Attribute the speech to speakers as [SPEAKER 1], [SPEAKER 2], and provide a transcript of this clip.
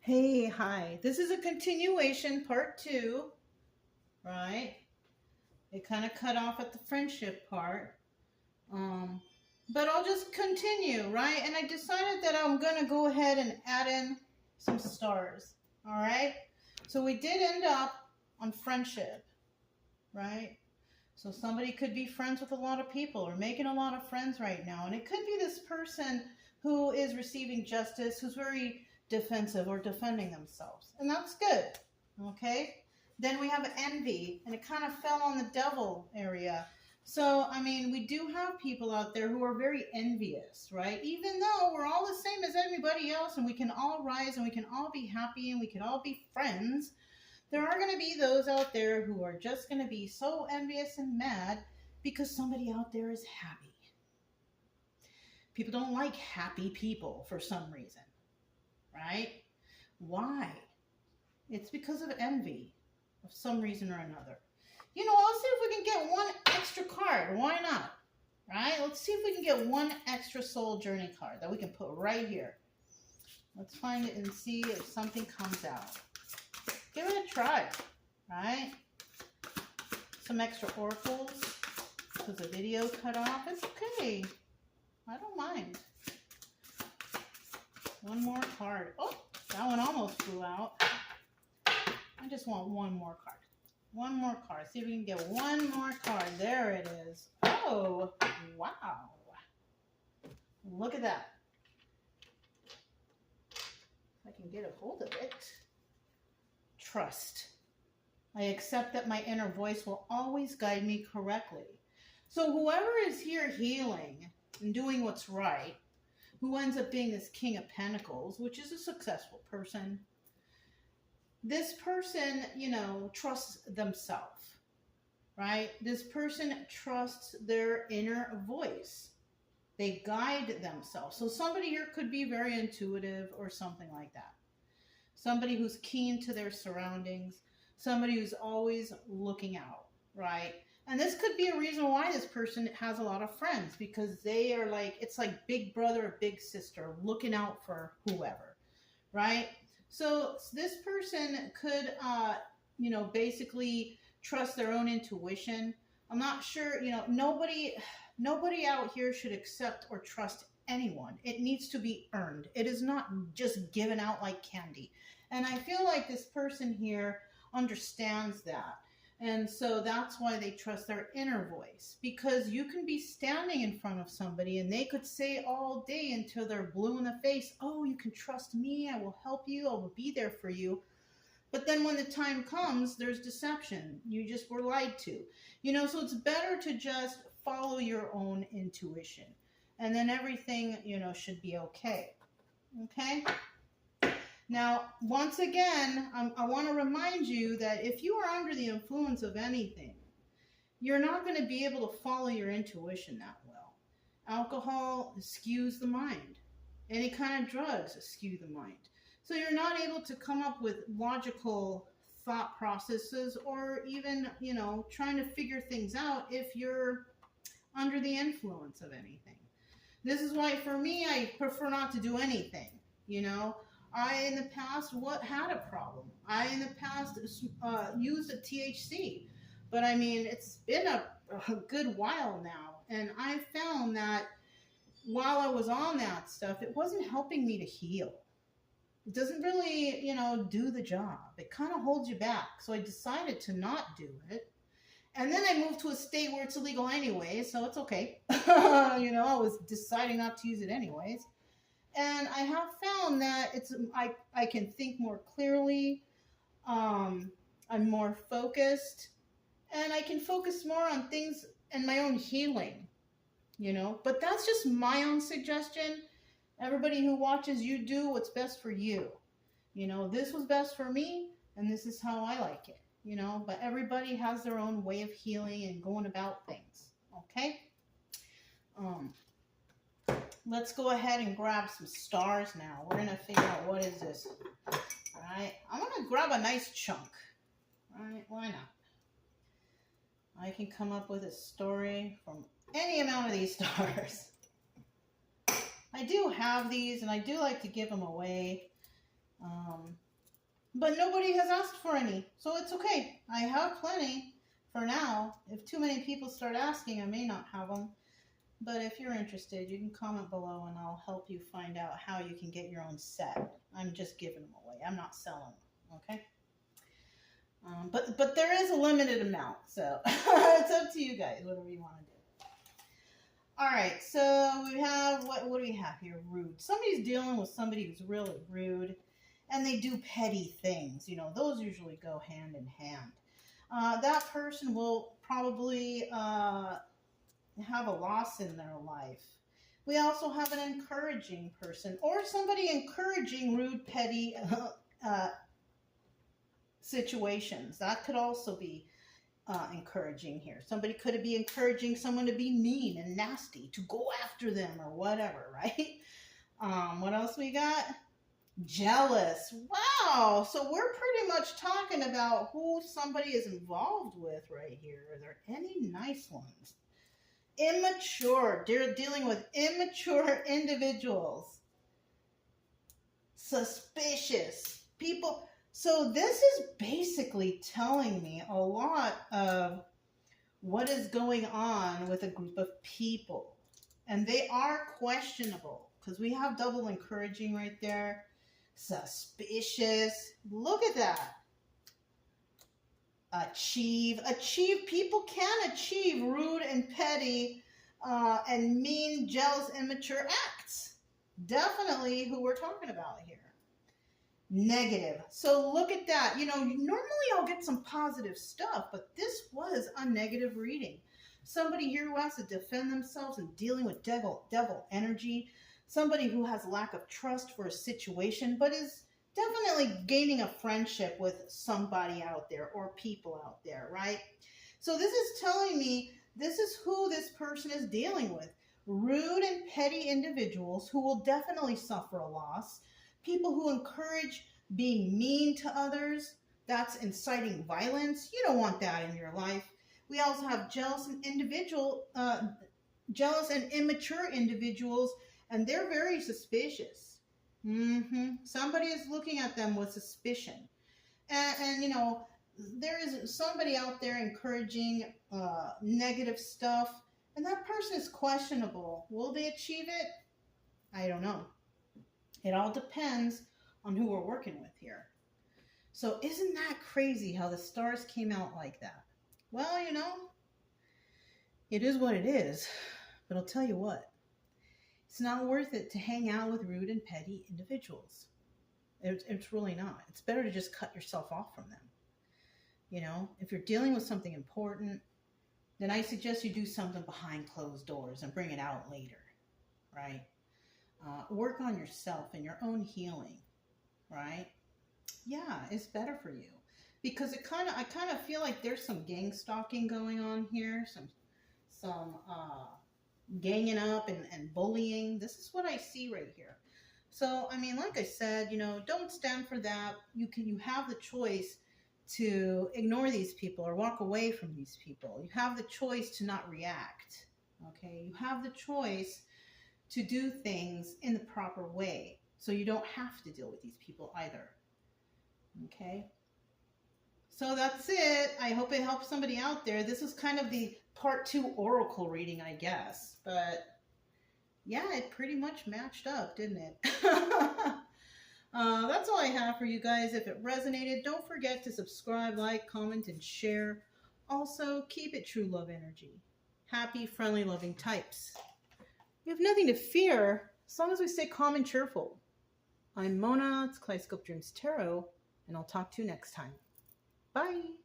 [SPEAKER 1] Hey, hi. This is a continuation, part two, right? It kind of cut off at the friendship part. Um, but I'll just continue, right? And I decided that I'm going to go ahead and add in some stars, all right? So we did end up on friendship, right? So somebody could be friends with a lot of people or making a lot of friends right now. And it could be this person who is receiving justice, who's very defensive or defending themselves. And that's good. Okay. Then we have envy, and it kind of fell on the devil area. So, I mean, we do have people out there who are very envious, right? Even though we're all the same as everybody else and we can all rise and we can all be happy and we can all be friends, there are going to be those out there who are just going to be so envious and mad because somebody out there is happy. People don't like happy people for some reason, right? Why? It's because of envy of some reason or another. You know, let's see if we can get one extra card. Why not? Right? Let's see if we can get one extra soul journey card that we can put right here. Let's find it and see if something comes out. Give it a try, right? Some extra oracles because the video cut off. It's okay. I don't mind. One more card. Oh, that one almost flew out. I just want one more card. One more card. See if we can get one more card. There it is. Oh, wow. Look at that. If I can get a hold of it. Trust. I accept that my inner voice will always guide me correctly. So whoever is here healing and doing what's right, who ends up being this King of Pentacles, which is a successful person, this person, you know, trusts themselves, right? This person trusts their inner voice. They guide themselves. So somebody here could be very intuitive or something like that. Somebody who's keen to their surroundings, somebody who's always looking out, right? And this could be a reason why this person has a lot of friends, because they are like, it's like big brother or big sister looking out for whoever, right? So this person could, you know, basically trust their own intuition. I'm not sure, you know, nobody out here should accept or trust anyone. It needs to be earned. It is not just given out like candy. And I feel like this person here understands that. And so that's why they trust their inner voice, because you can be standing in front of somebody and they could say all day until they're blue in the face, oh, you can trust me. I will help you. I will be there for you. But then when the time comes, there's deception. You just were lied to, you know, so it's better to just follow your own intuition, and then everything, you know, should be okay. Okay. Now, once again, I want to remind you that if you are under the influence of anything, you're not going to be able to follow your intuition that well. Alcohol skews the mind. Any kind of drugs skew the mind. So you're not able to come up with logical thought processes or even, you know, trying to figure things out if you're under the influence of anything. This is why, for me, I prefer not to do anything, you know. I, in the past, had a problem. I, in the past, used a THC. But, I mean, it's been a good while now. And I found that while I was on that stuff, it wasn't helping me to heal. It doesn't really, you know, do the job. It kind of holds you back. So I decided to not do it. And then I moved to a state where it's illegal anyway, so it's okay. You know, I was deciding not to use it anyways. And I have found that I can think more clearly. I'm more focused, and I can focus more on things and my own healing, you know. But that's just my own suggestion. Everybody who watches, you do what's best for you. You know, this was best for me, and this is how I like it, you know. But everybody has their own way of healing and going about things, okay? Let's go ahead and grab some stars now. We're going to figure out what is this. All right. I'm going to grab a nice chunk. All right. Why not? I can come up with a story from any amount of these stars. I do have these, and I do like to give them away. But nobody has asked for any, so it's okay. I have plenty for now. If too many people start asking, I may not have them. But if you're interested, you can comment below and I'll help you find out how you can get your own set. I'm just giving them away. I'm not selling them, okay? But there is a limited amount, so it's up to you guys, whatever you want to do. All right, so we have, what do we have here? Rude. Somebody's dealing with somebody who's really rude, and they do petty things. You know, those usually go hand in hand. That person will probably have a loss in their life. We also have an encouraging person, or somebody encouraging rude, petty situations. That could also be encouraging here. Somebody could be encouraging someone to be mean and nasty, to go after them or whatever, right? What else we got? Jealous. Wow. So we're pretty much talking about who somebody is involved with right here. Are there any nice ones? Immature. They're dealing with immature individuals. Suspicious. People. So this is basically telling me a lot of what is going on with a group of people. And they are questionable because we have double encouraging right there. Suspicious. Look at that. Achieve. People can achieve rude and petty and mean, jealous, immature acts. Definitely who we're talking about here. Negative. So look at that. You know, normally I'll get some positive stuff, but this was a negative reading. Somebody here who has to defend themselves and dealing with devil energy. Somebody who has lack of trust for a situation, but is definitely gaining a friendship with somebody out there or people out there, right? So this is telling me this is who this person is dealing with. Rude and petty individuals who will definitely suffer a loss. People who encourage being mean to others. That's inciting violence. You don't want that in your life. We also have jealous and immature individuals, and they're very suspicious. Somebody is looking at them with suspicion. And you know, there is somebody out there encouraging negative stuff, and that person is questionable. Will they achieve it? I don't know. It all depends on who we're working with here. So isn't that crazy how the stars came out like that? Well, you know, it is what it is. But I'll tell you what. It's not worth it to hang out with rude and petty individuals. It's really not. It's better to just cut yourself off from them. You know, if you're dealing with something important, then I suggest you do something behind closed doors and bring it out later, right? Work on yourself and your own healing, right? Yeah, it's better for you. Because I kind of feel like there's some gang stalking going on here, some ganging up and bullying. This is what I see right here. So, I mean, like I said, you know, don't stand for that. You have the choice to ignore these people or walk away from these people. You have the choice to not react, okay? You have the choice to do things in the proper way so you don't have to deal with these people either, okay? So that's it. I hope it helps somebody out there. This is kind of the part 2 oracle reading, I guess. But yeah, it pretty much matched up, didn't it? That's all I have for you guys. If it resonated, don't forget to subscribe, like, comment, and share. Also, keep it true love energy. Happy, friendly, loving types. We have nothing to fear as long as we stay calm and cheerful. I'm Mona. It's Kaleidoscope Dreams Tarot, and I'll talk to you next time. Bye.